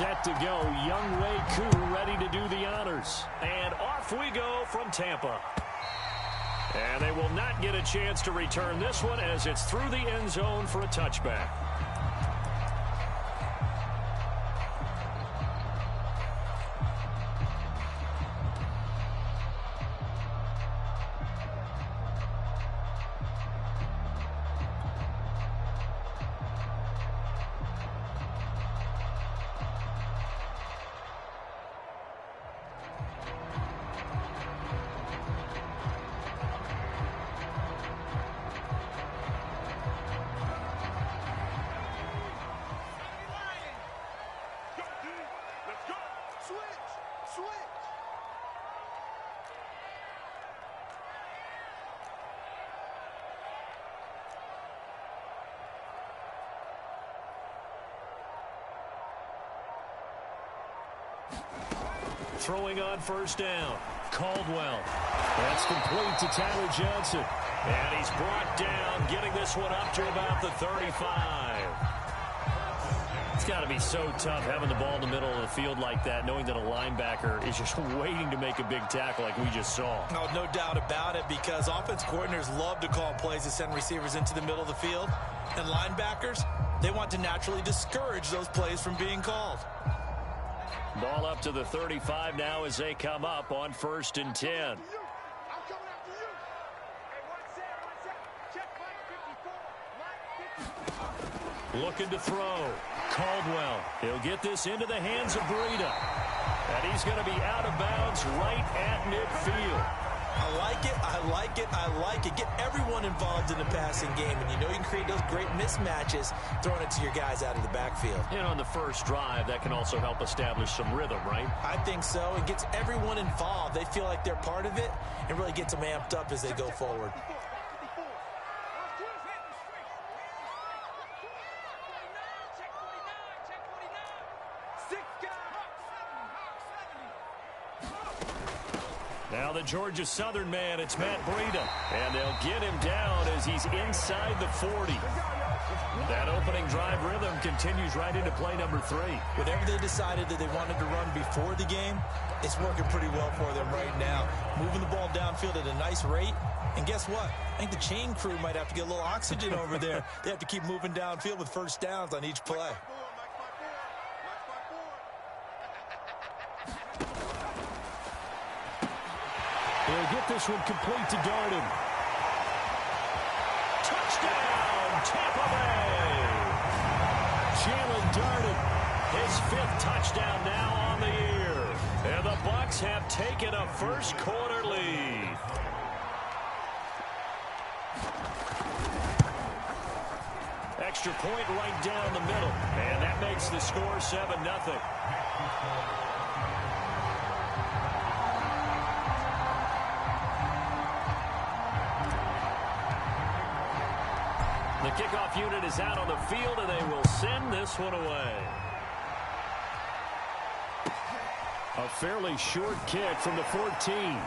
set to go. Young Wei Koo ready to do the honors. And off we go from Tampa. And they will not get a chance to return this one as it's through the end zone for a touchback. Throwing on first down. Caldwell. That's complete to Tyler Johnson. And he's brought down, getting this one up to about the 35. It's got to be so tough having the ball in the middle of the field like that, knowing that a linebacker is just waiting to make a big tackle like we just saw. No doubt about it, because offense coordinators love to call plays to send receivers into the middle of the field. And linebackers, they want to naturally discourage those plays from being called. Ball up to the 35 now as they come up on 1st and 10. Looking to throw. Caldwell. He'll get this into the hands of Breida. And he's going to be out of bounds right at midfield. I like it, I like it, I like it. Get everyone involved in the passing game, and you know you can create those great mismatches throwing it to your guys out of the backfield. And on the first drive, that can also help establish some rhythm, right? I think so. It gets everyone involved. They feel like they're part of it and really gets them amped up as they go forward. Now the Georgia Southern man, it's Matt Breida. And they'll get him down as he's inside the 40. That opening drive rhythm continues right into play number 3. Whatever they decided that they wanted to run before the game, it's working pretty well for them right now. Moving the ball downfield at a nice rate. And guess what? I think the chain crew might have to get a little oxygen over there. They have to keep moving downfield with first downs on each play. He'll get this one complete to Darden. Touchdown, Tampa Bay! Jalen Darden, his 5th touchdown now on the year. And the Bucs have taken a first quarter lead. Extra point right down the middle. And that makes the score 7-0. The kickoff unit is out on the field, and they will send this one away. A fairly short kick from the 14.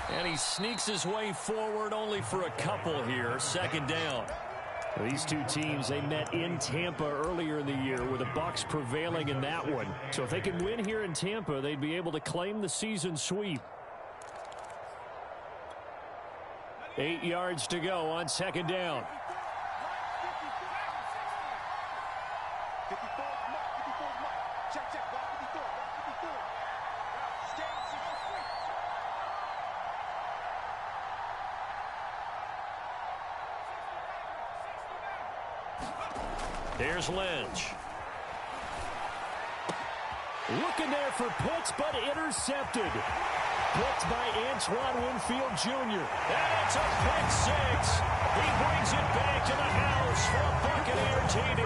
And he sneaks his way forward only for a couple here. 2nd down. These two teams, they met in Tampa earlier in the year with the Bucs prevailing in that one. So if they can win here in Tampa, they'd be able to claim the season sweep. 8 yards to go on 2nd down. Here's Lynch. Looking there for Pitts, but intercepted. picked by Antoine Winfield Jr. And it's a pick six. He brings it back to the house for a Buccaneer TD.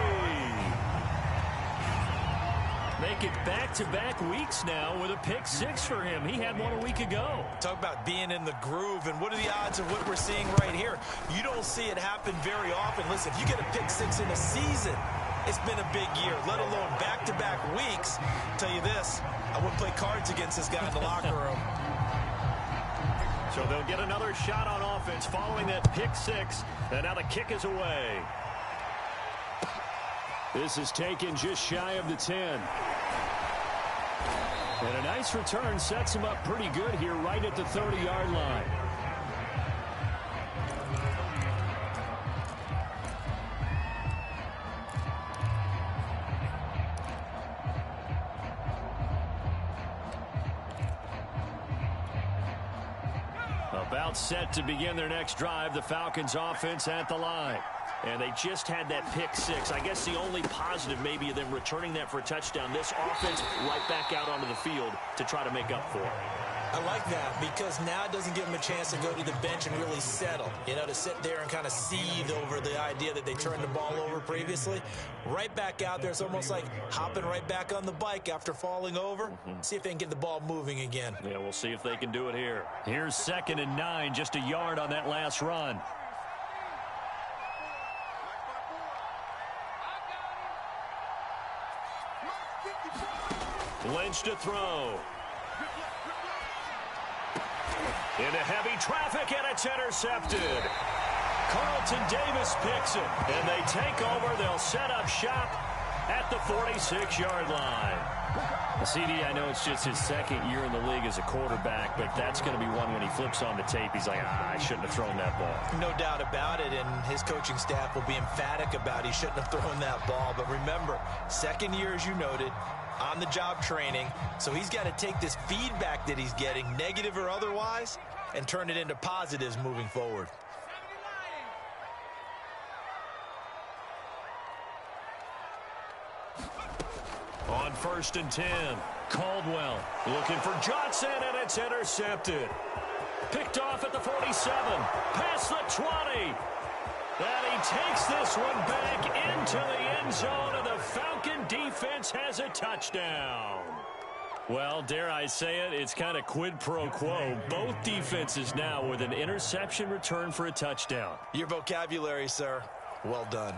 Make it back-to-back weeks now with a pick six for him. He had one a week ago. Talk about being in the groove, and what are the odds of what we're seeing right here? You don't see it happen very often. Listen, if you get a pick six in a season, it's been a big year, let alone back-to-back weeks. I'll tell you this, I wouldn't play cards against this guy in the locker room. So they'll get another shot on offense following that pick six, and now the kick is away. This is taken just shy of the 10. And a nice return sets him up pretty good here right at the 30-yard line. About set to begin their next drive, the Falcons offense at the line. And they just had that pick six. I guess the only positive maybe of them returning that for a touchdown. This offense right back out onto the field to try to make up for it. I like that because now it doesn't give them a chance to go to the bench and really settle. You know, to sit there and kind of seethe over the idea that they turned the ball over previously. Right back out there. It's almost like hopping right back on the bike after falling over. See if they can get the ball moving again. Yeah, we'll see if they can do it here. Here's 2nd and 9, just a yard on that last run. Lynch to throw. Into heavy traffic, and it's intercepted. Carlton Davis picks it, and they take over. They'll set up shop at the 46-yard line. CD, I know it's just his 2nd year in the league as a quarterback, but that's going to be one when he flips on the tape. He's like, I shouldn't have thrown that ball. No doubt about it, and his coaching staff will be emphatic about he shouldn't have thrown that ball. But remember, 2nd year, as you noted, on-the-job training, so he's got to take this feedback that he's getting, negative or otherwise, and turn it into positives moving forward. On 1st and 10, Caldwell looking for Johnson, and it's intercepted. Picked off at the 47, past the 20. And he takes this one back into the end zone, and the Falcon defense has a touchdown. Well, dare I say it, it's kind of quid pro quo. Both defenses now with an interception return for a touchdown. Your vocabulary, sir. Well done.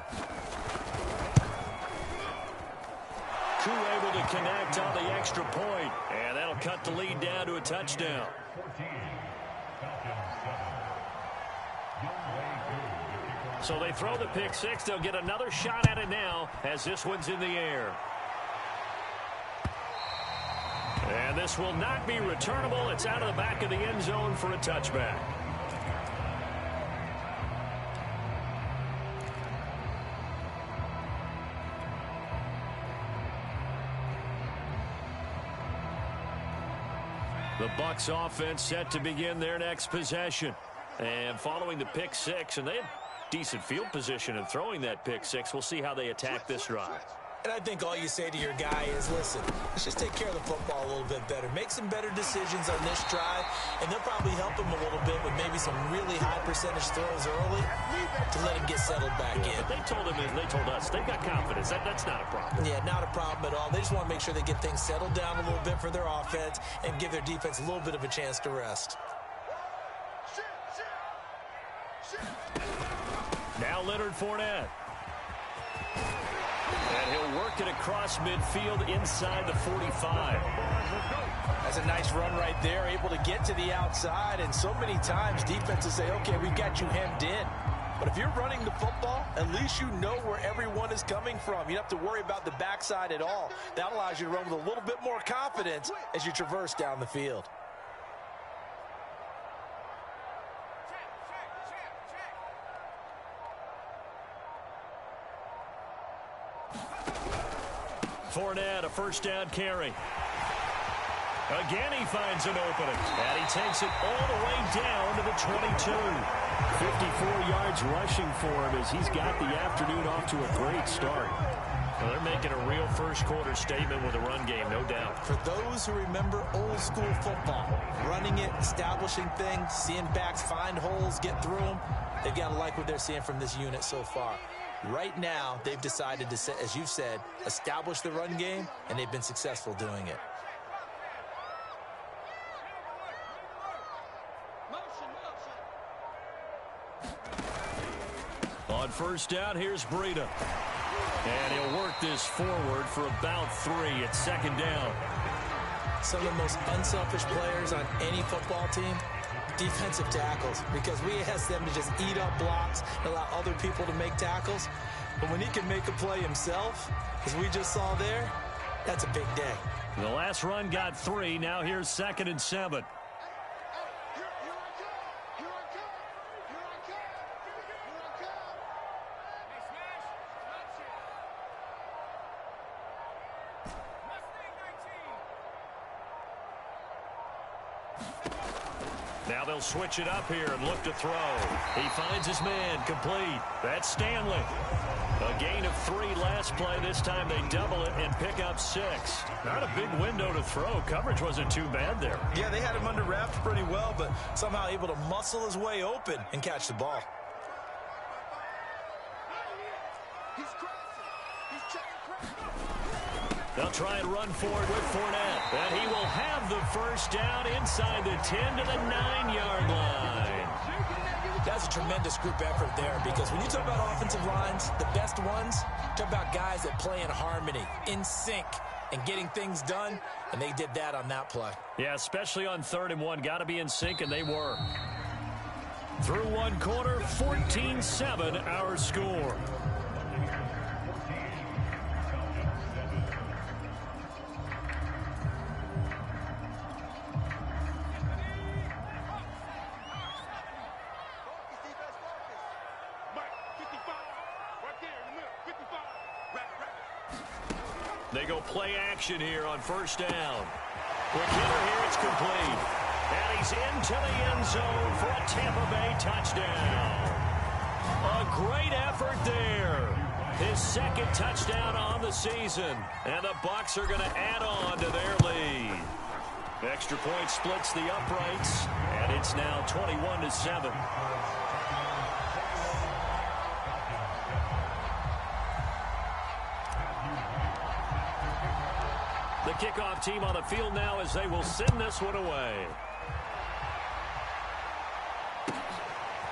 Koo able to connect on the extra point, and that'll cut the lead down to a touchdown. So they throw the pick six. They'll get another shot at it now as this one's in the air. And this will not be returnable. It's out of the back of the end zone for a touchback. The Bucs offense set to begin their next possession. And following the pick six, and they had decent field position in throwing that pick six. We'll see how they attack this drive. And I think all you say to your guy is, listen, let's just take care of the football a little bit better. Make some better decisions on this drive, and they'll probably help him a little bit with maybe some really high percentage throws early to let him get settled back in. But they told him, and they told us, they've got confidence. That's not a problem. Yeah, not a problem at all. They just want to make sure they get things settled down a little bit for their offense and give their defense a little bit of a chance to rest. Now Leonard Fournette. And he'll work it across midfield inside the 45. That's a nice run right there, able to get to the outside. And so many times defenses say, okay, we've got you hemmed in. But if you're running the football, at least you know where everyone is coming from. You don't have to worry about the backside at all. That allows you to run with a little bit more confidence as you traverse down the field. Fournette, a first down carry. Again, he finds an opening. And he takes it all the way down to the 22. 54 yards rushing for him as he's got the afternoon off to a great start. Well, they're making a real first-quarter statement with a run game, no doubt. For those who remember old-school football, running it, establishing things, seeing backs find holes, get through them, they've got to like what they're seeing from this unit so far. Right now, they've decided to, as you've said, establish the run game, and they've been successful doing it. On first down, here's Breida. And he'll work this forward for about 3 at second down. Some of the most unselfish players on any football team, defensive tackles, because we ask them to just eat up blocks and allow other people to make tackles. But when he can make a play himself, as we just saw there, that's a big day. The last run got 3. Now here's 2nd and 7. Now they'll switch it up here and look to throw. He finds his man, complete. That's Stanley. A gain of 3 last play. This time they double it and pick up 6. Not a big window to throw. Coverage wasn't too bad there. Yeah, they had him under wraps pretty well, but somehow able to muscle his way open and catch the ball. They'll try and run forward with Fournette. And he will have the first down inside the 10 to the 9-yard line. That's a tremendous group effort there, because when you talk about offensive lines, the best ones, talk about guys that play in harmony, in sync, and getting things done, and they did that on that play. Yeah, especially on 3rd and 1. Got to be in sync, and they were. Through one quarter, 14-7 our score. They go play action here on first down. Quick hitter here, it's complete. And he's into the end zone for a Tampa Bay touchdown. A great effort there. His 2nd touchdown on the season. And the Bucs are going to add on to their lead. Extra point splits the uprights. And it's now 21-7. The kickoff team on the field now as they will send this one away.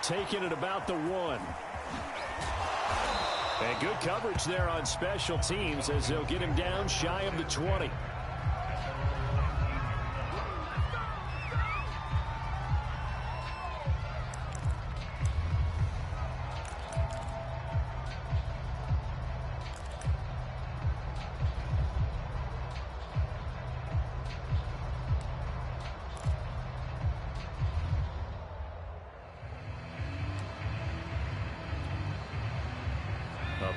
Taking it about the 1. And good coverage there on special teams as they'll get him down shy of the 20.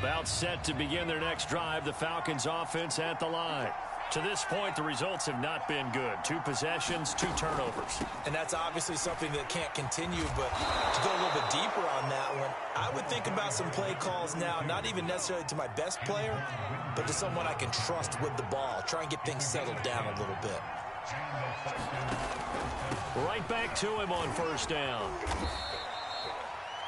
About set to begin their next drive, the Falcons offense at the line. To this point, the results have not been good. 2 possessions, 2 turnovers. And that's obviously something that can't continue, but to go a little bit deeper on that one, I would think about some play calls now, not even necessarily to my best player, but to someone I can trust with the ball. Try and get things settled down a little bit. Right back to him on first down.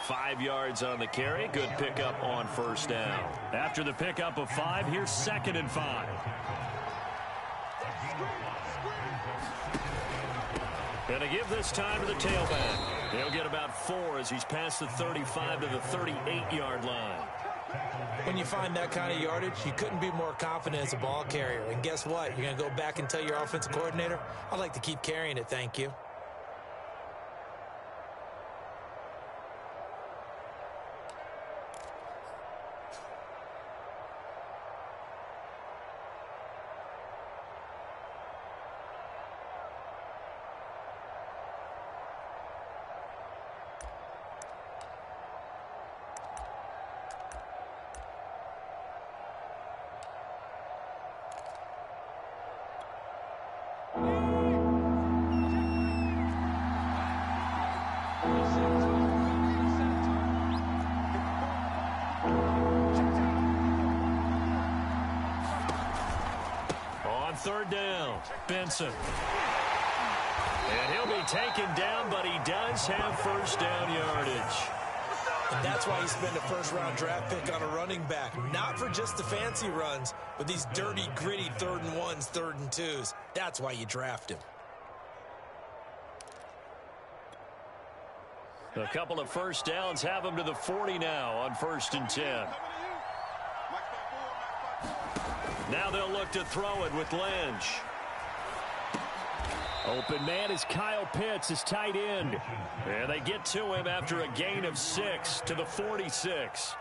5 yards on the carry. Good pickup on first down. After the pickup of 5, here's 2nd and 5. And to give this time to the tailback. He'll get about 4 as he's past the 35 to the 38-yard line. When you find that kind of yardage, you couldn't be more confident as a ball carrier. And guess what? You're going to go back and tell your offensive coordinator, I'd like to keep carrying it, thank you. third down. Benson. And he'll be taken down, but he does have first down yardage. And that's why you spend a first-round draft pick on a running back. Not for just the fancy runs, but these dirty, gritty 3rd and 1s, 3rd and 2s. That's why you draft him. A couple of first downs have him to the 40 now on 1st and 10. Now they'll look to throw it with Lynch. Open man is Kyle Pitts, his tight end. And they get to him after a gain of 6 to the 46.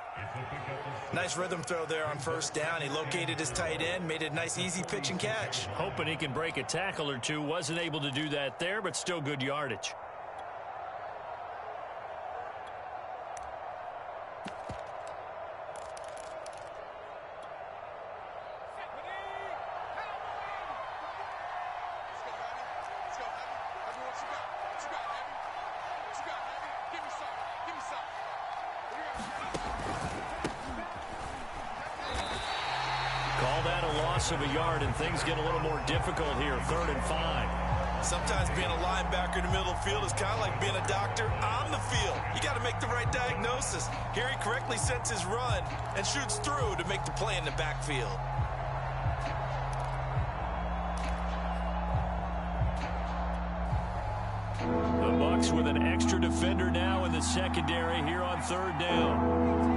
Nice rhythm throw there on 1st down. He located his tight end, made it a nice easy pitch and catch. Hoping he can break a tackle or two. Wasn't able to do that there, but still good yardage. Of a yard, and things get a little more difficult here. 3rd and 5. Sometimes being a linebacker in the middle of the field is kind of like being a doctor on the field. You got to make the right diagnosis. Here he correctly sets his run and shoots through to make the play in the backfield. The Bucs with an extra defender now in the secondary here on 3rd down.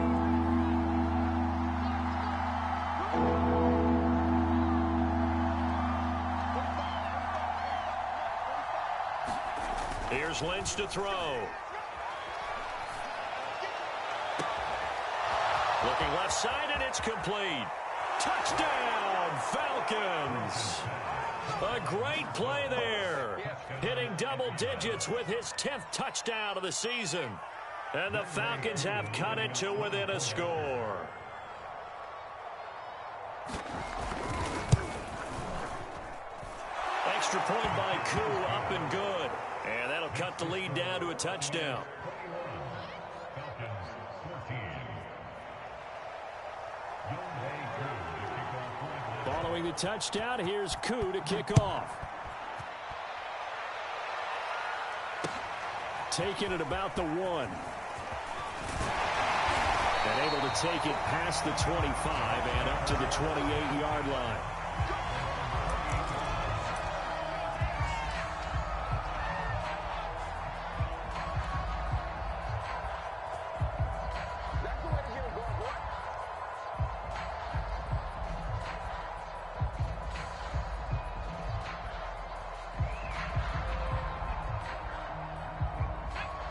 Here's Lynch to throw. Looking left side, and it's complete. Touchdown, Falcons. A great play there. Hitting double digits with his 10th touchdown of the season. And the Falcons have cut it to within a score. Extra point by Koo, up and good. And that'll cut the lead down to a touchdown. Following the touchdown, here's Koo to kick off. Taking it about the 1. And able to take it past the 25 and up to the 28-yard line.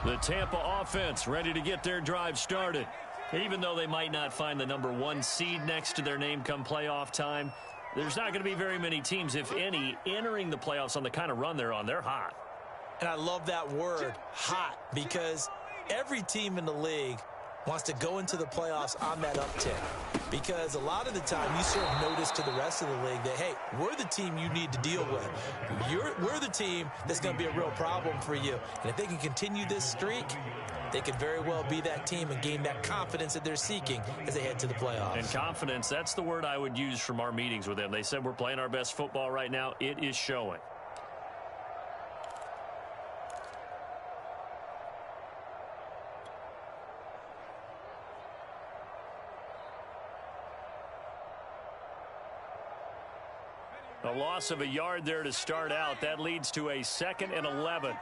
The Tampa offense ready to get their drive started. Even though they might not find the number 1 seed next to their name come playoff time, there's not going to be very many teams, if any, entering the playoffs on the kind of run they're on. They're hot. And I love that word, hot, because every team in the league wants to go into the playoffs on that uptick. Because a lot of the time you serve notice to the rest of the league that, hey, we're the team you need to deal with. We're the team that's going to be a real problem for you. And if they can continue this streak, they could very well be that team and gain that confidence that they're seeking as they head to the playoffs. And confidence, that's the word I would use from our meetings with them. They said we're playing our best football right now. It is showing. A loss of a yard there to start out. That leads to a 2nd and 11.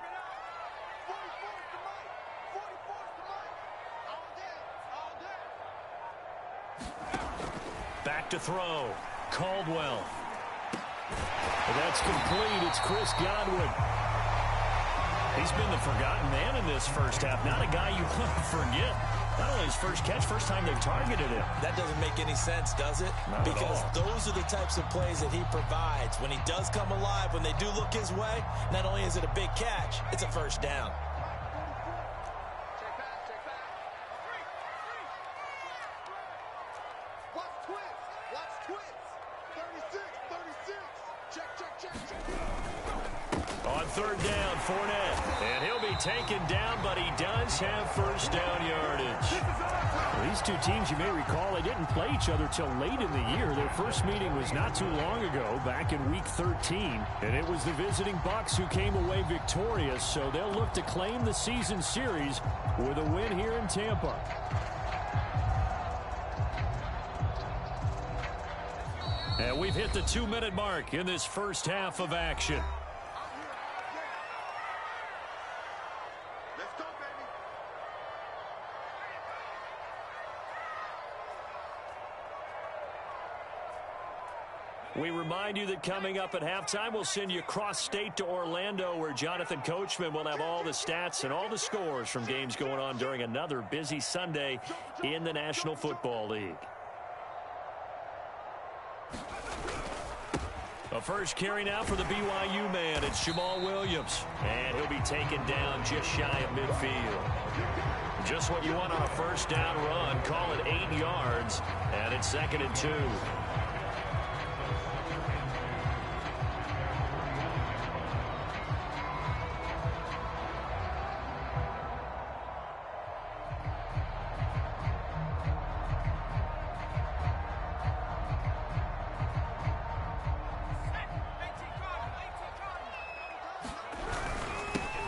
Back to throw. Caldwell. That's complete. It's Chris Godwin. He's been the forgotten man in this first half. Not a guy you want to forget. Not only his first catch, first time they've targeted him. That doesn't make any sense, does it? Because those are the types of plays that he provides. When he does come alive, when they do look his way, not only is it a big catch, it's a first down. On 3rd down, Fournette. And he'll be taken down, but he does have first down yardage. These two teams, you may recall, they didn't play each other till late in the year. Their first meeting was not too long ago, back in Week 13. And it was the visiting Bucs who came away victorious, so they'll look to claim the season series with a win here in Tampa. And we've hit the 2-minute mark in this first half of action. We remind you that coming up at halftime, we'll send you cross-state to Orlando, where Jonathan Coachman will have all the stats and all the scores from games going on during another busy Sunday in the National Football League. A first carry now for the BYU man. It's Jamal Williams. And he'll be taken down just shy of midfield. Just what you want on a first down run. Call it 8 yards. And it's 2nd and 2.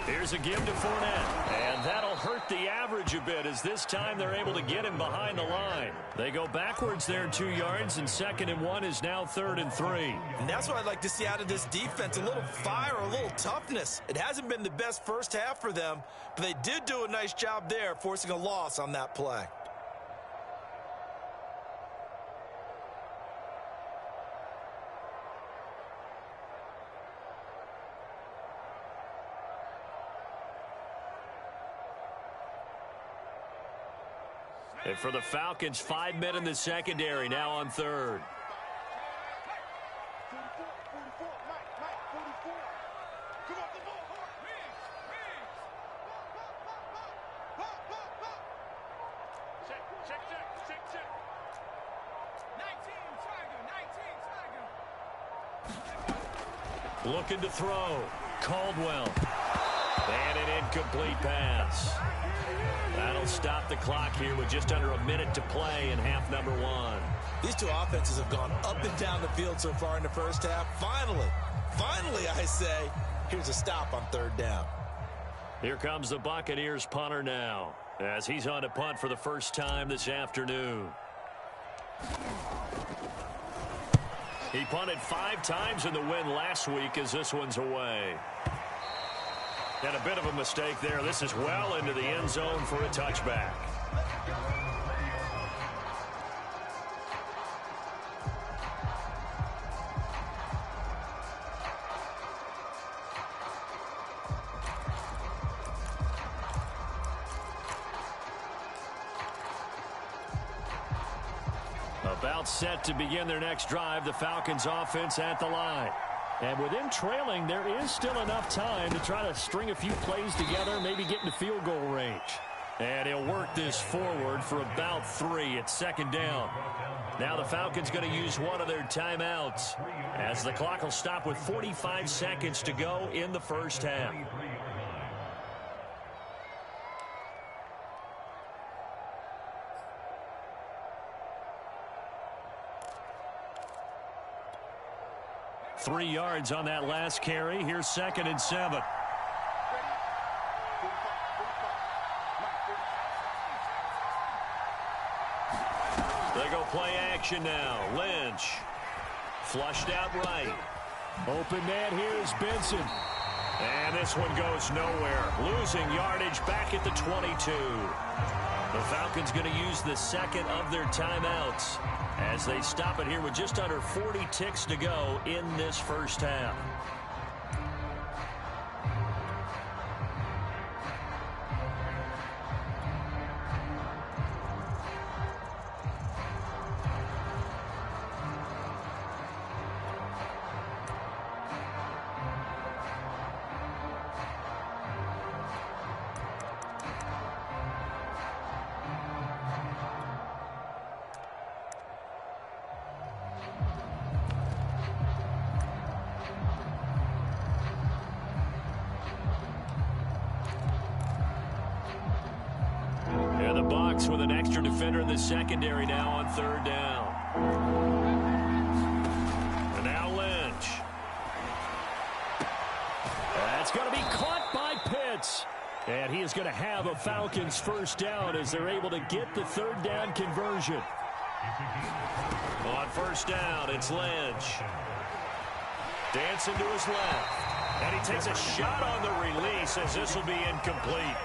Here's a give to Fournette, and that'll hurt the average a bit, as this time they're able to get him behind the line. They go backwards there 2 yards, and 2nd and 1 is now 3rd and 3. And that's what I'd like to see out of this defense, a little fire, a little toughness. It hasn't been the best first half for them, but they did do a nice job there, forcing a loss on that play. And for the Falcons, 5 men in the secondary, now on 3rd. Looking to throw. Caldwell. And an incomplete pass. That'll stop the clock here with just under a minute to play in half number 1. These two offenses have gone up and down the field so far in the first half. Finally, I say, here's a stop on 3rd down. Here comes the Buccaneers punter now, as he's on to punt for the first time this afternoon. He punted 5 times in the win last week, as this one's away. And a bit of a mistake there. This is well into the end zone for a touchback. About set to begin their next drive, the Falcons offense at the line. And with them trailing, there is still enough time to try to string a few plays together, maybe get into field goal range. And he'll work this forward for about 3 at 2nd down. Now the Falcons going to use one of their timeouts, as the clock will stop with 45 seconds to go in the first half. Three yards on that last carry. Here's 2nd and 7. They go play action now. Lynch. Flushed out right. Open man here is Benson. And this one goes nowhere. Losing yardage back at the 22. The Falcons going to use the second of their timeouts as they stop it here with just under 40 ticks to go in this first half. Bucs with an extra defender in the secondary now on third down. And now Lynch. That's going to be caught by Pitts. And he is going to have a Falcons first down as they're able to get the third down conversion. On first down, it's Lynch. Dancing to his left. And he takes a shot on the release as this will be incomplete.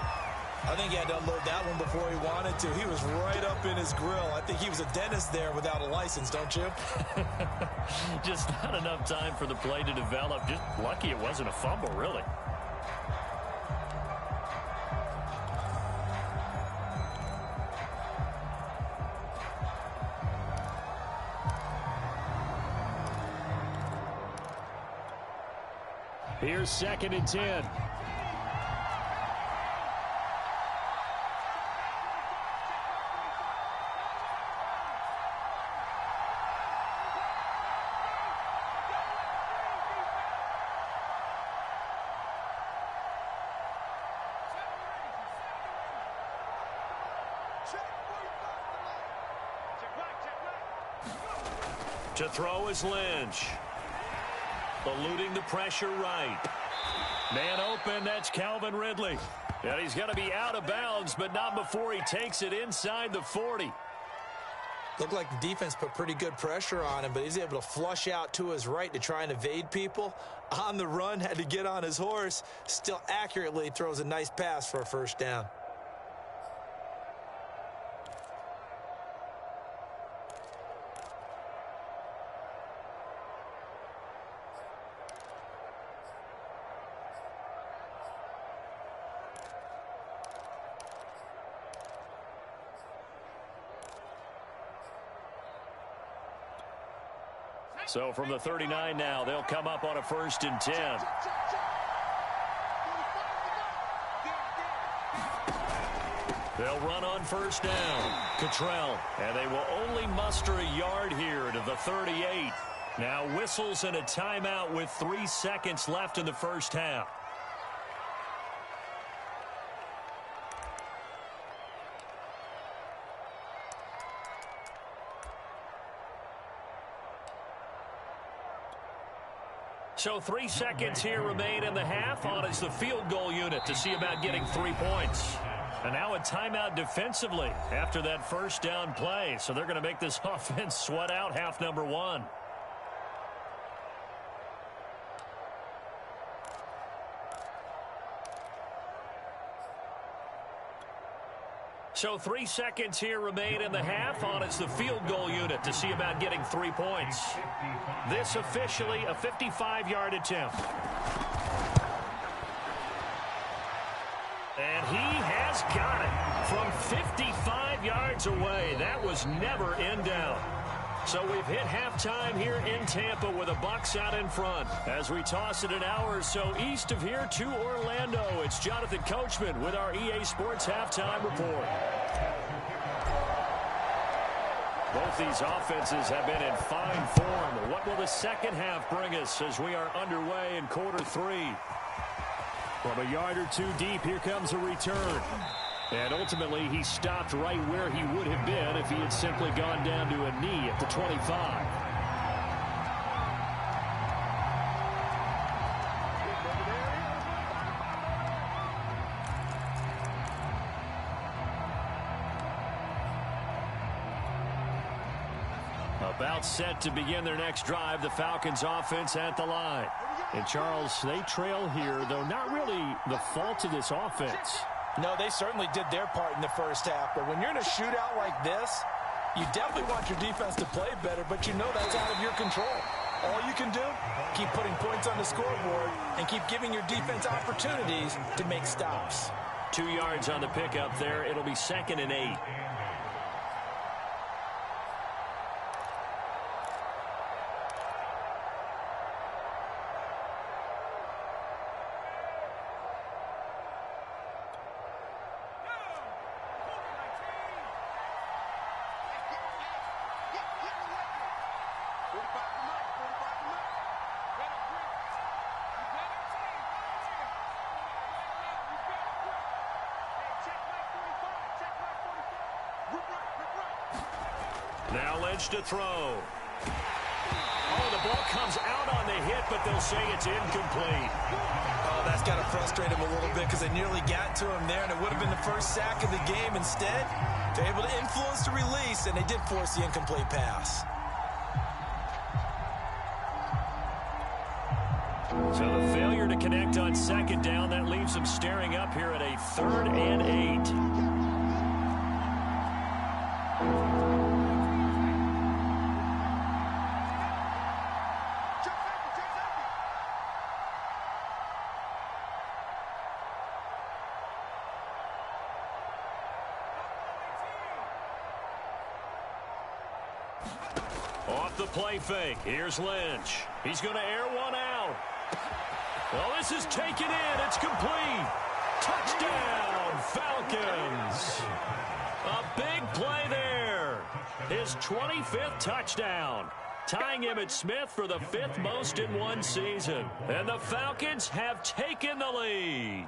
I think he had to unload that one before he wanted to. He was right up in his grill. I think he was a dentist there without a license, don't you? Just not enough time for the play to develop. Just lucky it wasn't a fumble, really. Here's 2nd and 10. To throw is Lynch. Eluding the pressure right. Man open, that's Calvin Ridley. And he's going to be out of bounds, but not before he takes it inside the 40. Looked like the defense put pretty good pressure on him, but he's able to flush out to his right to try and evade people. On the run, had to get on his horse. Still accurately throws a nice pass for a first down. So from the 39 now, they'll come up on a 1st and 10. They'll run on first down. Cottrell. And they will only muster a yard here to the 38. Now whistles and a timeout with 3 seconds left in the first half. So 3 seconds here remain in the half. On is the field goal unit to see about getting 3 points. And now a timeout defensively after that first down play. So they're going to make this offense sweat out half number 1. So 3 seconds here remain in the half. On it's the field goal unit to see about getting 3 points. This officially a 55-yard attempt. And he has got it from 55 yards away. That was never in doubt. So we've hit halftime here in Tampa with the Bucs out in front. As we toss it an hour or so east of here to Orlando, it's Jonathan Coachman with our EA Sports Halftime Report. Both these offenses have been in fine form. What will the second half bring us as we are underway in quarter 3? From a yard or two deep, here comes a return. And ultimately, he stopped right where he would have been if he had simply gone down to a knee at the 25. About set to begin their next drive, the Falcons offense at the line. And Charles, they trail here, though not really the fault of this offense. No, they certainly did their part in the first half. But when you're in a shootout like this, you definitely want your defense to play better, but you know that's out of your control. All you can do, keep putting points on the scoreboard and keep giving your defense opportunities to make stops. 2 yards on the pickup there. It'll be 2nd and 8. Now Lynch to throw. Oh, the ball comes out on the hit, but they'll say it's incomplete. Oh, that's got to frustrate him a little bit because they nearly got to him there, and it would have been the first sack of the game. Instead, they're able to influence the release, and they did force the incomplete pass. So the failure to connect on second down, that leaves them staring up here at a 3rd and 8. Off the play fake. Here's Lynch. He's going to air one out. Well, this is taken in. It's complete. Touchdown, Falcons. A big play there. His 25th touchdown. Tying Emmitt Smith for the 5th most in one season. And the Falcons have taken the lead.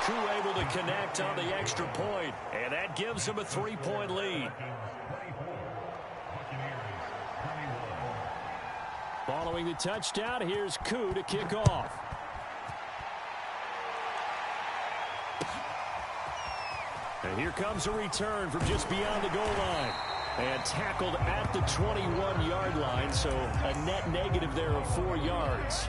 Koo able to connect on the extra point, and that gives him a 3-point lead. Following the touchdown, here's Koo to kick off. And here comes a return from just beyond the goal line. And tackled at the 21-yard line, so a net negative there of 4 yards.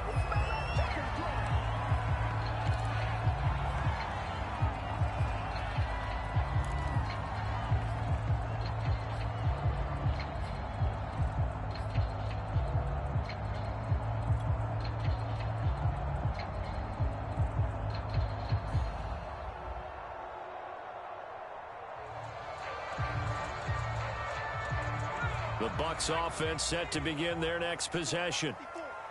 The Bucs offense set to begin their next possession.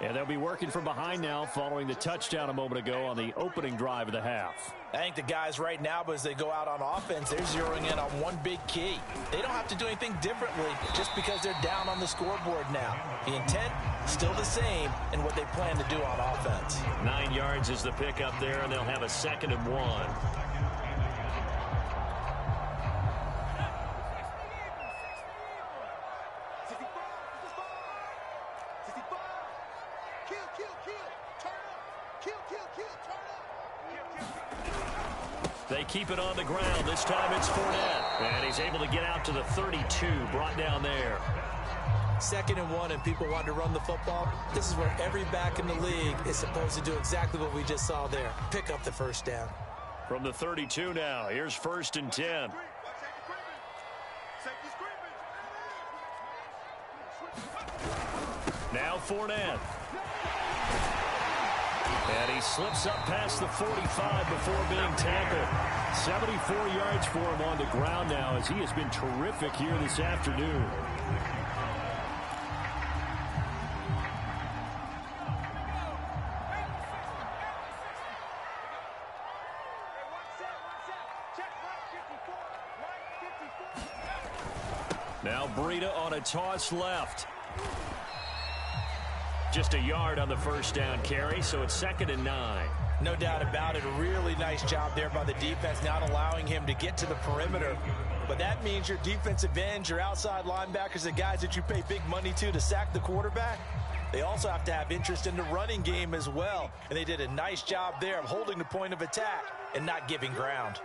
And they'll be working from behind now following the touchdown a moment ago on the opening drive of the half. I think the guys right now, but as they go out on offense, they're zeroing in on one big key. They don't have to do anything differently just because they're down on the scoreboard now. The intent, still the same, and what they plan to do on offense. 9 yards is the pickup there, and they'll have a 2nd and 1. They keep it on the ground. This time it's Fournette. And he's able to get out to the 32, brought down there. 2nd and 1, and people want to run the football. This is where every back in the league is supposed to do exactly what we just saw there. Pick up the first down. From the 32 now, here's 1st and 10. Now Fournette. And he slips up past the 45 before being tackled. 74 yards for him on the ground now as he has been terrific here this afternoon. Now Breida on a toss left. Just a yard on the first down carry, so it's 2nd and 9. No doubt about it. A really nice job there by the defense, not allowing him to get to the perimeter. But that means your defensive ends, your outside linebackers, the guys that you pay big money to sack the quarterback, they also have to have interest in the running game as well. And they did a nice job there of holding the point of attack and not giving ground.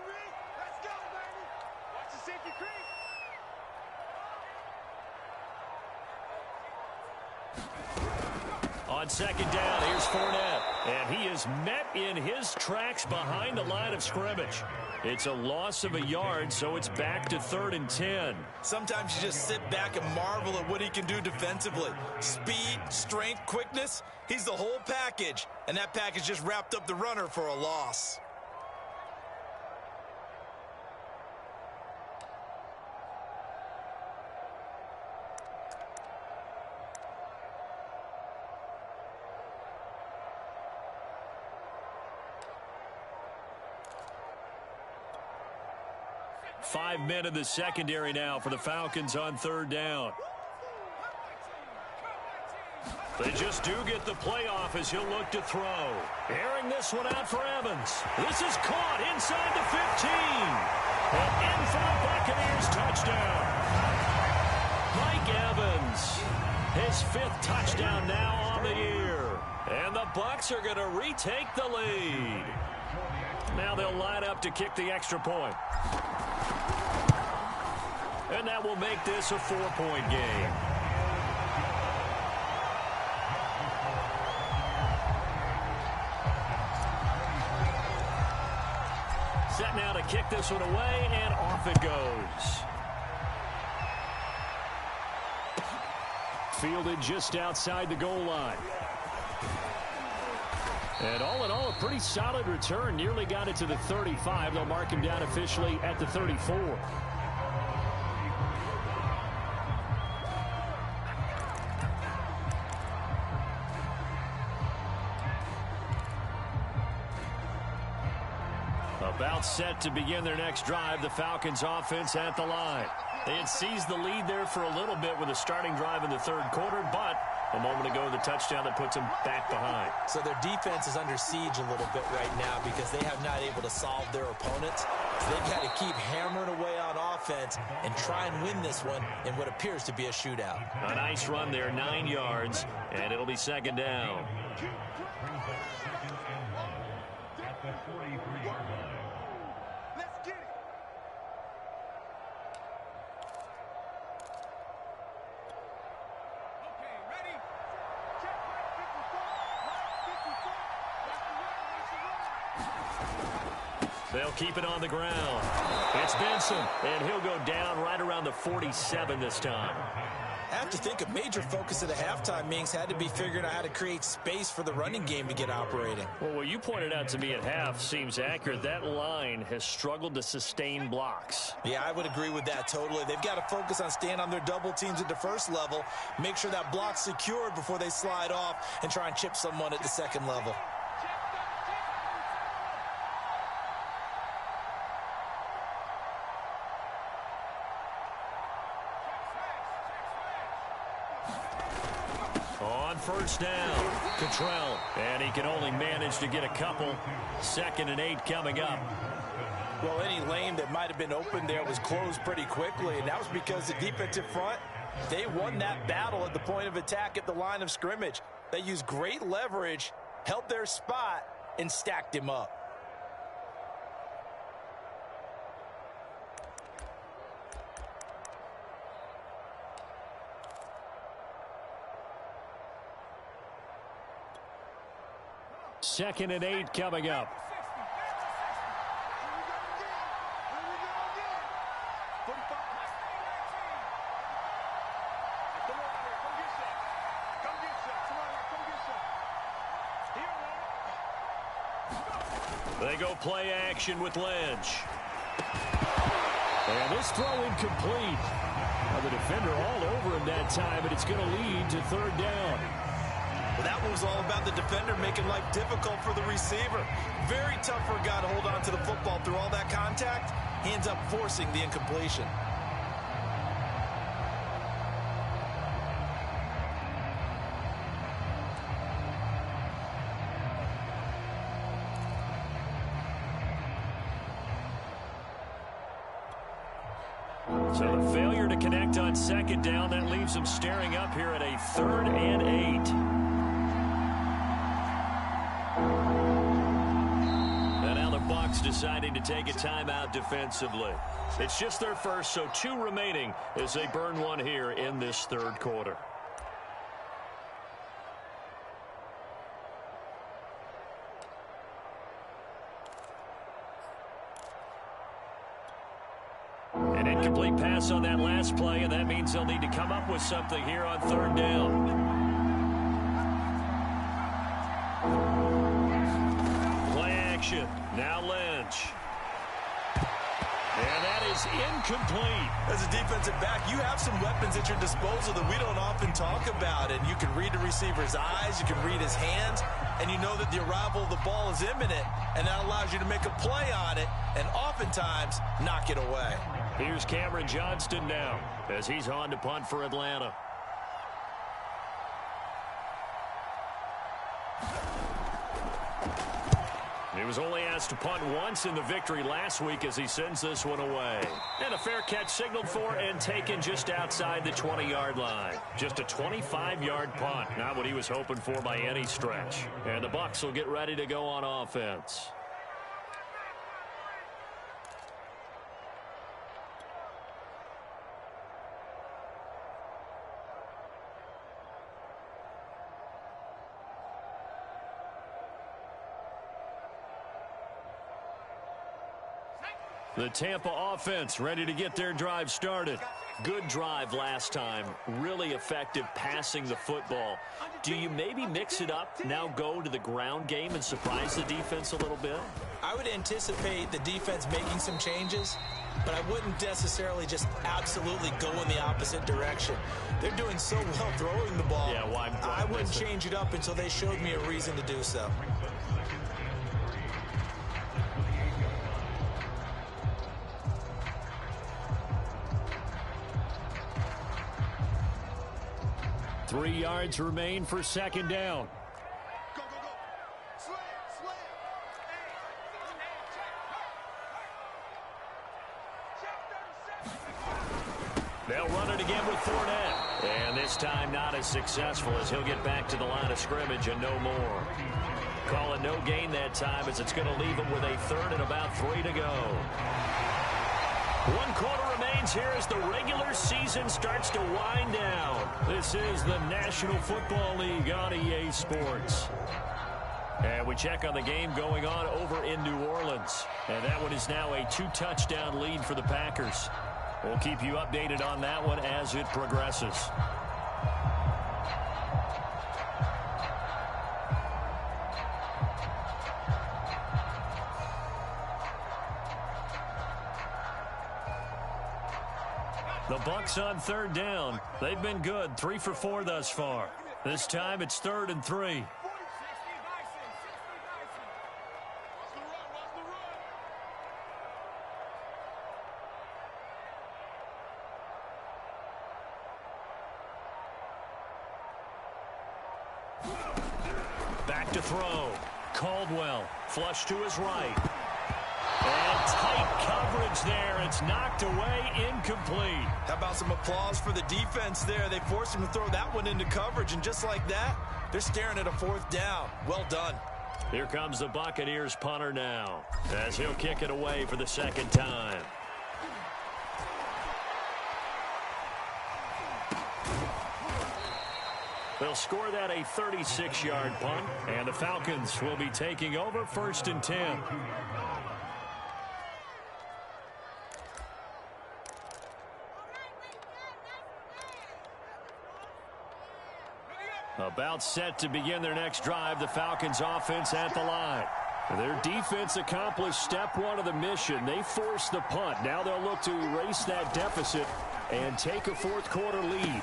On 2nd down, here's Fournette. And he is met in his tracks behind the line of scrimmage. It's a loss of a yard, so it's back to 3rd and 10. Sometimes you just sit back and marvel at what he can do defensively. Speed, strength, quickness, he's the whole package. And that package just wrapped up the runner for a loss. Five men in the secondary now for the Falcons on 3rd down. They just do get the playoff as he'll look to throw. Airing this one out for Evans. This is caught inside the 15. And in for the Buccaneers touchdown. Mike Evans, his 5th touchdown now on the year. And the Bucs are going to retake the lead. Now they'll line up to kick the extra point. And that will make this a 4-point game. Set now to kick this one away, and off it goes. Fielded just outside the goal line. And all in all, a pretty solid return. Nearly got it to the 35. They'll mark him down officially at the 34. About set to begin their next drive, the Falcons offense at the line. They had seized the lead there for a little bit with a starting drive in the 3rd quarter, but a moment ago, the touchdown that puts them back behind. So their defense is under siege a little bit right now because they have not able to solve their opponents. So they've got to keep hammering away on offense and try and win this one in what appears to be a shootout. A nice run there, 9 yards, and it'll be 2nd down. They'll keep it on the ground. It's Benson, and he'll go down right around the 47 this time. I have to think a major focus of the halftime meetings had to be figuring out how to create space for the running game to get operating. Well, what you pointed out to me at half seems accurate. That line has struggled to sustain blocks. Yeah, I would agree with that totally. They've got to focus on staying on their double teams at the 1st level, make sure that block's secured before they slide off and try and chip someone at the 2nd level. On 1st down, Cottrell, and he can only manage to get a couple. 2nd and 8 coming up. Well, any lane that might have been open there was closed pretty quickly, and that was because the defensive front, they won that battle at the point of attack at the line of scrimmage. They used great leverage, held their spot, and stacked him up. Second and 8 coming up. They go play action with Lynch. And this throw incomplete. Now the defender all over him that time, but it's going to lead to 3rd down. Well, that one was all about the defender making life difficult for the receiver. Very tough for a guy to hold on to the football through all that contact. He ends up forcing the incompletion. So the failure to connect on 2nd down, that leaves them staring up here at a 3rd and 8. And now the Bucs deciding to take a timeout defensively. It's just their first, so 2 remaining as they burn one here in this 3rd quarter. An incomplete pass on that last play, and that means they'll need to come up with something here on 3rd down. Play action. Now Lynch. And that is incomplete. As a defensive back, you have some weapons at your disposal that we don't often talk about. And you can read the receiver's eyes, you can read his hands, and you know that the arrival of the ball is imminent. And that allows you to make a play on it and oftentimes knock it away. Here's Cameron Johnston now as he's on to punt for Atlanta. He was only asked to punt once in the victory last week as he sends this one away. And a fair catch signaled for and taken just outside the 20-yard line. Just a 25-yard punt, not what he was hoping for by any stretch. And the Bucs will get ready to go on offense. The Tampa offense ready to get their drive started. Good drive last time. Really effective passing the football. Do you maybe mix it up, now go to the ground game and surprise the defense a little bit? I would anticipate the defense making some changes, but I wouldn't necessarily just absolutely go in the opposite direction. They're doing so well throwing the ball. Yeah, why I wouldn't change it up until they showed me a reason to do so. Three yards remain for second down. Go, go, go. Slant, slant. They'll run it again with Fournette. And this time not as successful as he'll get back to the line of scrimmage and no more. Call it no gain that time as it's going to leave him with a third and about 3 to go. 1 quarter remains here as the regular season starts to wind down. This is the National Football League on EA Sports. And we check on the game going on over in New Orleans. And that one is now a 2-touchdown lead for the Packers. We'll keep you updated on that one as it progresses. The Bucs on third down. They've been good, 3 for 4 thus far. This time it's 3rd and 3. Back to throw. Caldwell, flush to his right. And tight coverage there. It's knocked away, incomplete. How about some applause for the defense there? They forced him to throw that one into coverage, and just like that, they're staring at a 4th down. Well done. Here comes the Buccaneers punter now, as he'll kick it away for the 2nd time. They'll score that a 36-yard punt, and the Falcons will be taking over 1st and 10. About set to begin their next drive, the Falcons offense at the line. Their defense accomplished step 1 of the mission. They forced the punt. Now they'll look to erase that deficit and take a 4th quarter lead.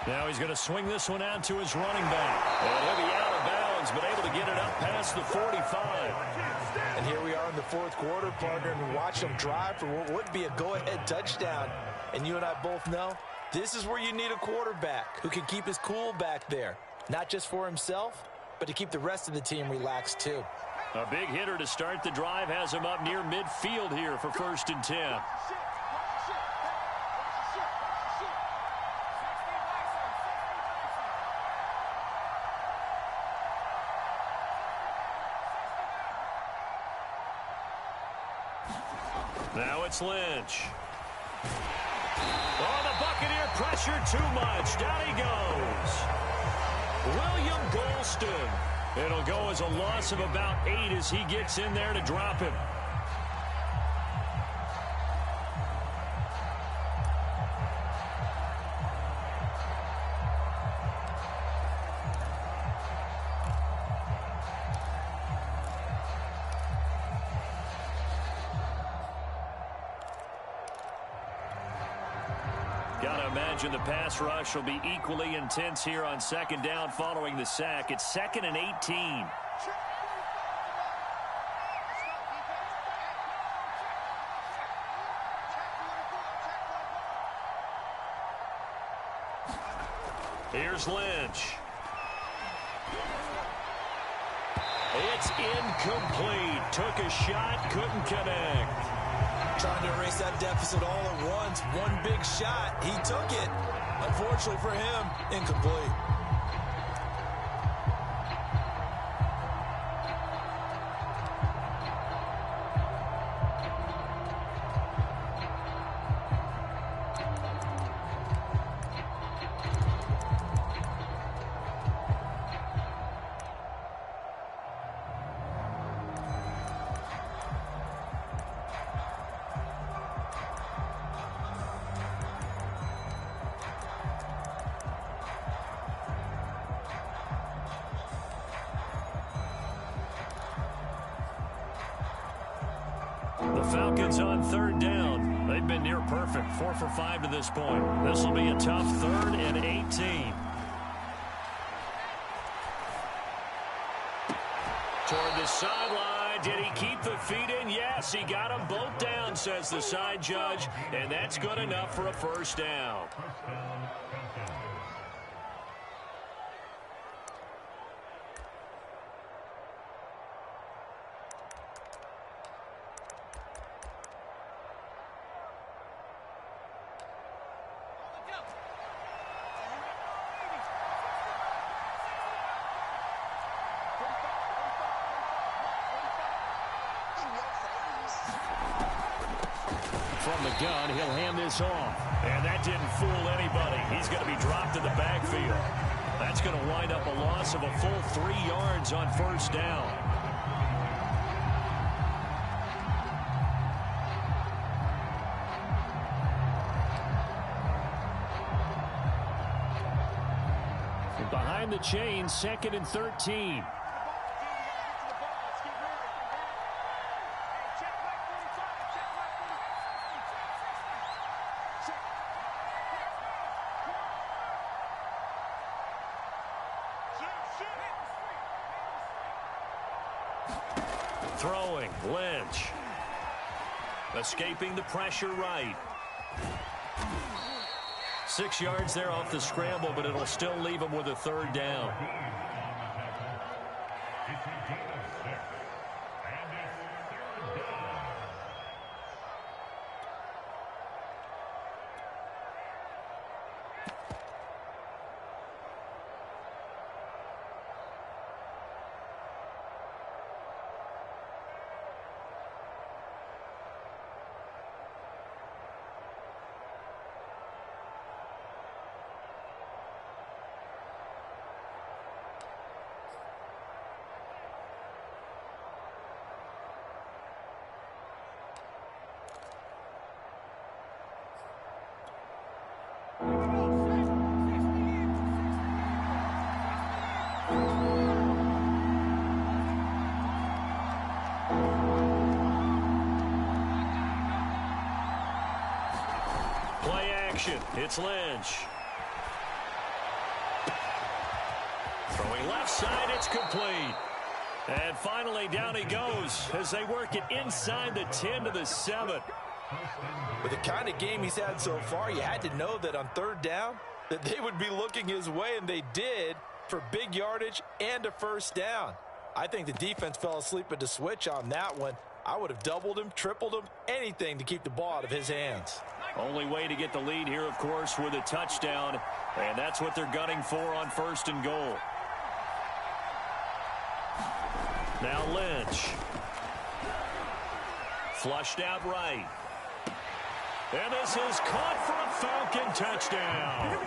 Now he's going to swing this one out to his running back. And he'll be out of bounds, but able to get it up past the 45. And here we are in the 4th quarter, partner, and watch them drive for what would be a go-ahead touchdown. And you and I both know this is where you need a quarterback who can keep his cool back there. Not just for himself, but to keep the rest of the team relaxed too. A big hitter to start the drive has him up near midfield here for 1st and 10. Now it's Lynch. Oh, the Buccaneer pressure too much. Down he goes. William Golston. It'll go as a loss of about 8 as he gets in there to drop him. Gotta imagine the pass rush will be equally intense here on 2nd down following the sack. It's 2nd and 18. Here's Lynch. It's incomplete. Took a shot, couldn't connect. Trying to erase that deficit all at once. One big shot. He took it. Unfortunately for him, incomplete. The Falcons on third down. They've been near perfect, 4 for 5 to this point. This will be a tough 3rd and 18. Toward the sideline. Did he keep the feet in? Yes, he got them both down, says the side judge, and that's good enough for a first down. From the gun, he'll hand this off. And that didn't fool anybody. He's going to be dropped in the backfield. That's going to wind up a loss of a full 3 yards on first down. And behind the chains, 2nd and 13. Throwing, Lynch. Escaping the pressure right. 6 yards there off the scramble, but it'll still leave him with a 3rd down. Play action. It's Lynch. Throwing left side, it's complete. And finally, down he goes as they work it inside the 10 to the 7. With the kind of game he's had so far, you had to know that on 3rd down, that they would be looking his way, and they did, for big yardage and a first down. I think the defense fell asleep at the switch on that one. I would have doubled him, tripled him, anything to keep the ball out of his hands. Only way to get the lead here, of course, with a touchdown, and that's what they're gunning for on 1st and goal. Now Lynch. Flushed out right. And this is caught for a Falcon touchdown.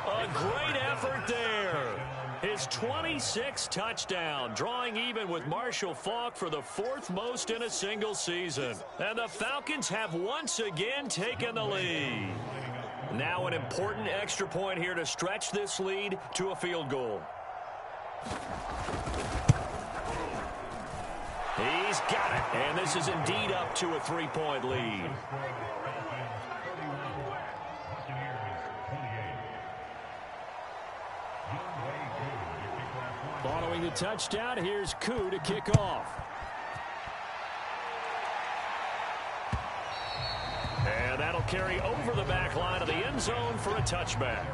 A great effort there. His 26th touchdown, drawing even with Marshall Faulk for the 4th most in a single season. And the Falcons have once again taken the lead. Now an important extra point here to stretch this lead to a field goal. He's got it, and this is indeed up to a 3-point lead. Following the touchdown, here's Koo to kick off. And that'll carry over the back line of the end zone for a touchback.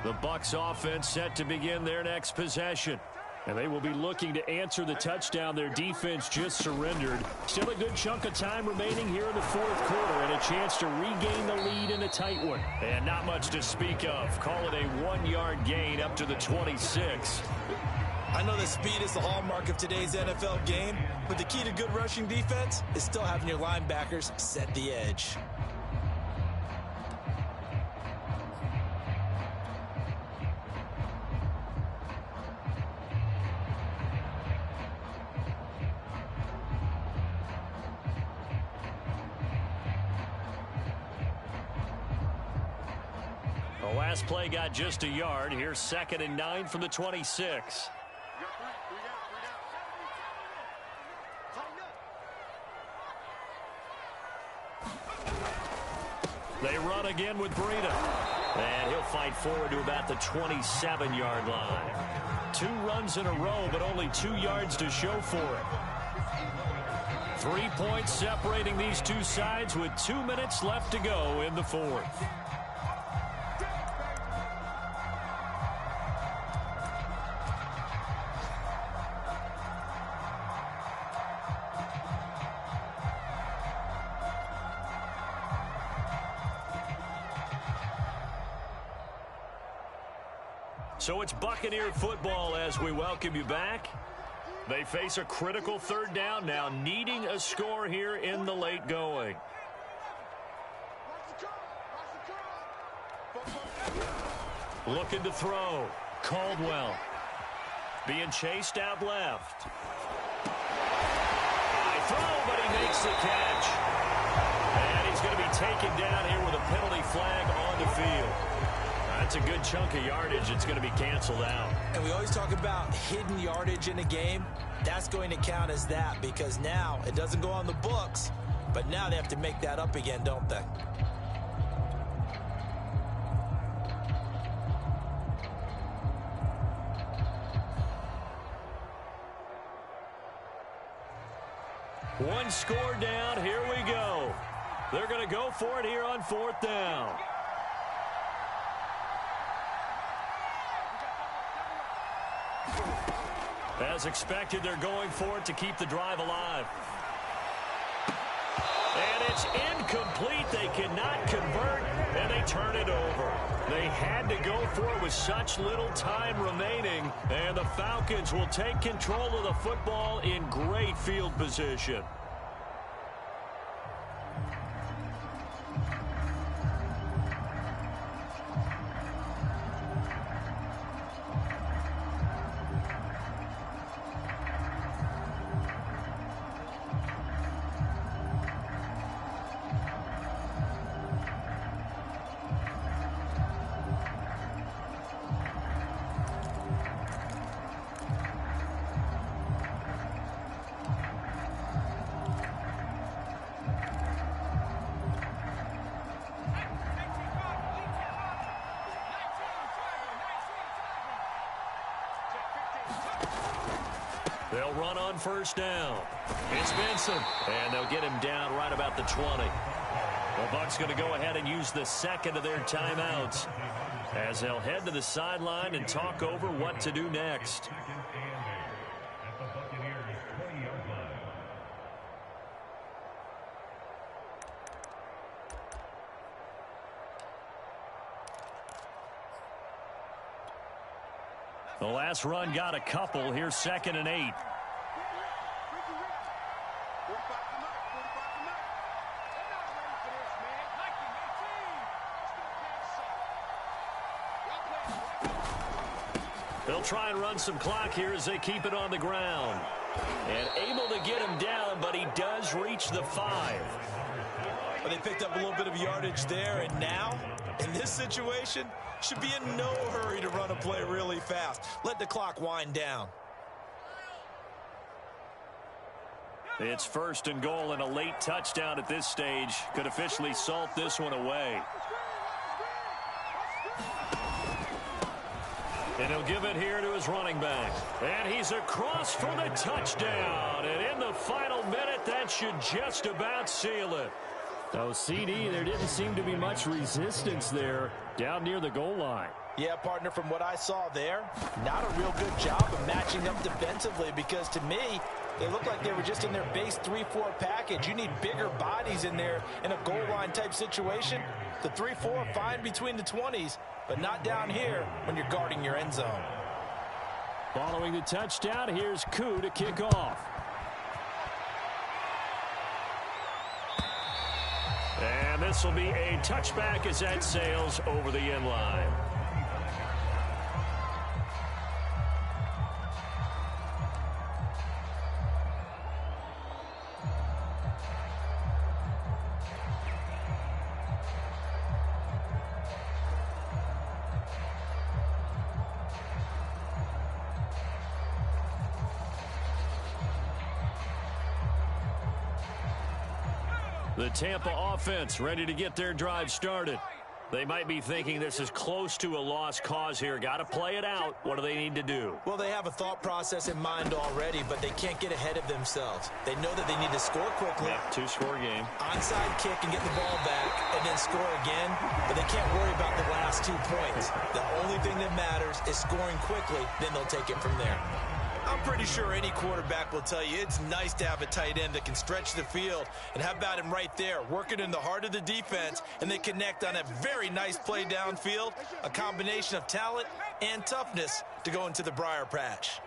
The Bucs offense set to begin their next possession. And they will be looking to answer the touchdown their defense just surrendered. Still a good chunk of time remaining here in the fourth quarter and a chance to regain the lead in a tight one. And not much to speak of. Call it a 1-yard gain up to the 26. I know that speed is the hallmark of today's NFL game, but the key to good rushing defense is still having your linebackers set the edge. The last play got just a yard. Here's 2nd and 9 from the 26. They run again with Breida. And he'll fight forward to about the 27-yard line. 2 runs in a row, but only 2 yards to show for it. 3 points separating these two sides with 2 minutes left to go in the fourth. So it's Buccaneer football as we welcome you back. They face a critical 3rd down now, needing a score here in the late going. Looking to throw. Caldwell. Being chased out left. High throw, but he makes the catch. And he's going to be taken down here with a penalty flag on the field. That's a good chunk of yardage. It's going to be canceled out. And we always talk about hidden yardage in a game. That's going to count as that because now it doesn't go on the books, but now they have to make that up again, don't they? One score down. Here we go. They're going to go for it here on 4th down. As expected, they're going for it to keep the drive alive. And it's incomplete. They cannot convert, and they turn it over. They had to go for it with such little time remaining, and the Falcons will take control of the football in great field position. They'll run on 1st down. It's Benson, and they'll get him down right about the 20. The Bucs going to go ahead and use the 2nd of their timeouts as they'll head to the sideline and talk over what to do next. The last run got a couple. Here's 2nd and 8. They'll try and run some clock here as they keep it on the ground. And able to get him down, but he does reach the 5. Well, they picked up a little bit of yardage there, and now, in this situation, should be in no hurry to run a play really fast. Let the clock wind down. It's 1st and goal, and a late touchdown at this stage could officially salt this one away. And he'll give it here to his running back. And he's across for the touchdown. And in the final minute, that should just about seal it. So, CD, there didn't seem to be much resistance there down near the goal line. Yeah, partner, from what I saw there, not a real good job of matching up defensively because to me, they look like they were just in their base 3-4 package. You need bigger bodies in there in a goal line type situation. The 3-4 fine between the 20s, but not down here when you're guarding your end zone. Following the touchdown, here's Koo to kick off. And this will be a touchback as that sails over the end line. The Tampa offense ready to get their drive started. They might be thinking this is close to a lost cause here. Got to play it out. What do they need to do? Well, they have a thought process in mind already, but they can't get ahead of themselves. They know that they need to score quickly. Yeah, two-score game. Onside kick and get the ball back and then score again, but they can't worry about the last 2 points. The only thing that matters is scoring quickly, then they'll take it from there. I'm pretty sure any quarterback will tell you it's nice to have a tight end that can stretch the field. And how about him right there, working in the heart of the defense, and they connect on a very nice play downfield, a combination of talent and toughness to go into the briar patch.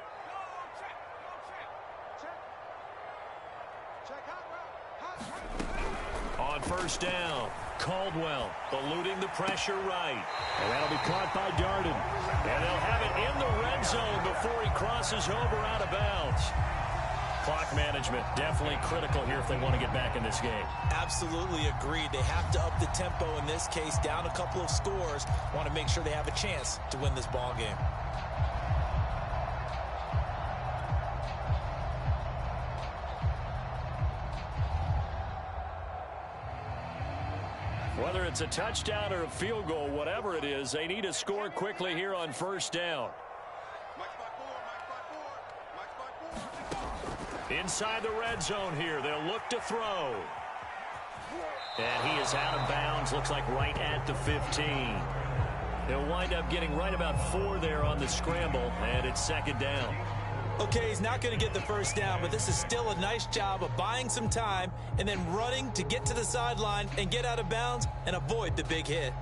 On first down, Caldwell eluding the pressure right. And that'll be caught by Darden. And they'll have it in the red zone before he crosses over out of bounds. Clock management definitely critical here if they want to get back in this game. Absolutely agreed. They have to up the tempo in this case, down a couple of scores. Want to make sure they have a chance to win this ball game. Whether it's a touchdown or a field goal, whatever it is, they need to score quickly here on first down. Inside the red zone here, they'll look to throw. And he is out of bounds, looks like right at the 15. He'll wind up getting right about 4 there on the scramble, and it's second down. Okay, he's not going to get the first down, but this is still a nice job of buying some time and then running to get to the sideline and get out of bounds and avoid the big hit.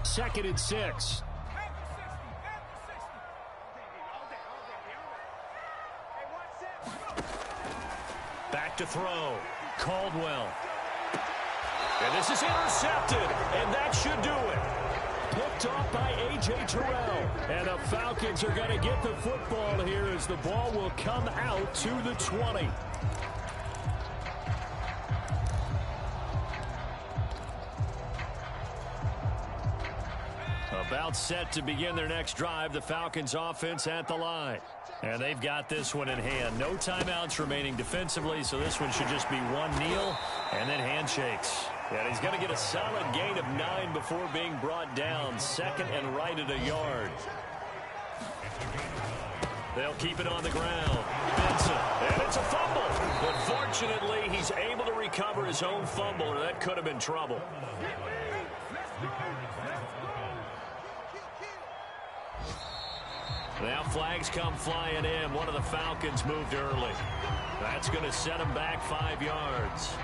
Second and 6. Back to throw. Caldwell. And this is intercepted, and that should do it. Picked off by A.J. Terrell. And the Falcons are going to get the football here as the ball will come out to the 20. About set to begin their next drive, the Falcons offense at the line. And they've got this one in hand. No timeouts remaining defensively, so this one should just be one kneel and then handshakes. And he's going to get a solid gain of 9 before being brought down. Second and right at a yard. They'll keep it on the ground. Benson, and it's a fumble. But fortunately, he's able to recover his own fumble, or that could have been trouble. Now flags come flying in. One of the Falcons moved early. That's going to set him back 5 yards.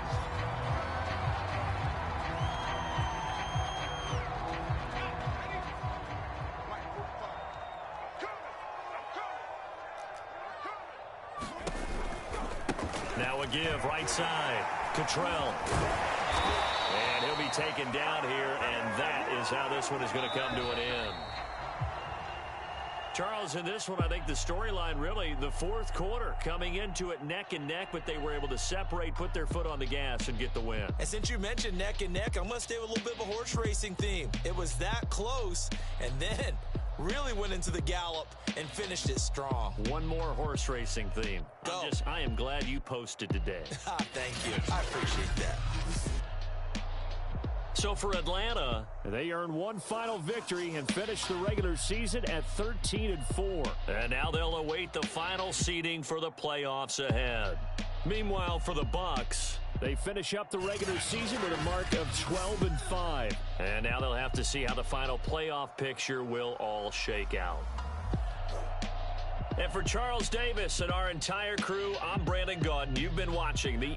Now a give right side. Cottrell. And he'll be taken down here, and that is how this one is going to come to an end. Charles, in this one, I think the storyline really, the fourth quarter, coming into it neck and neck, but they were able to separate, put their foot on the gas, and get the win. And since you mentioned neck and neck, I'm going to stay with a little bit of a horse racing theme. It was that close, and then really went into the gallop and finished it strong. One more horse racing theme. Go. I am glad you posted today. Thank you. I appreciate that. So for Atlanta, they earn one final victory and finish the regular season at 13-4. And now they'll await the final seeding for the playoffs ahead. Meanwhile, for the Bucks, they finish up the regular season with a mark of 12-5. And now they'll have to see how the final playoff picture will all shake out. And for Charles Davis and our entire crew, I'm Brandon Gaudin. You've been watching the